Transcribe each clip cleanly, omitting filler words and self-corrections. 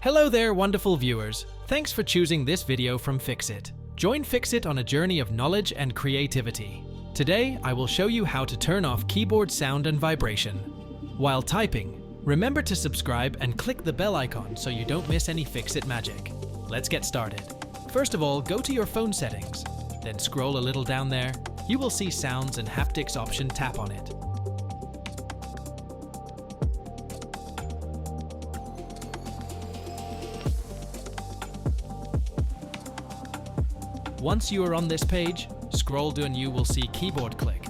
Hello there, wonderful viewers. Thanks for choosing this video from Fixit. Join Fixit on a journey of knowledge and creativity. Today, I will show you how to turn off keyboard sound and vibration. While typing, remember to subscribe and click the bell icon so you don't miss any Fixit magic. Let's get started. First of all, go to your phone settings. Then scroll a little down there. You will see Sounds and Haptics option, tap on it. Once you are on this page, scroll down and you will see Keyboard Click.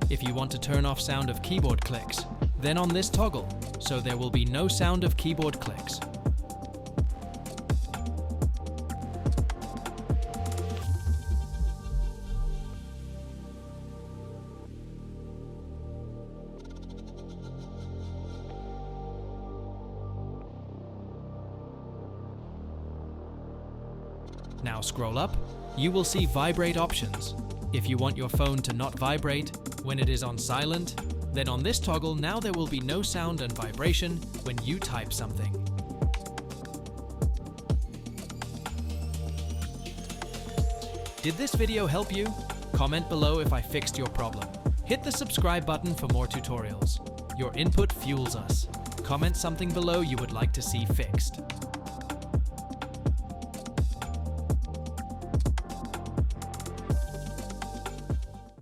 If you want to turn off sound of keyboard clicks, then on this toggle, so there will be no sound of keyboard clicks. Now scroll up, you will see Vibrate options. If you want your phone to not vibrate when it is on silent, then on this toggle now there will be no sound and vibration when you type something. Did this video help you? Comment below if I fixed your problem. Hit the subscribe button for more tutorials. Your input fuels us. Comment something below you would like to see fixed.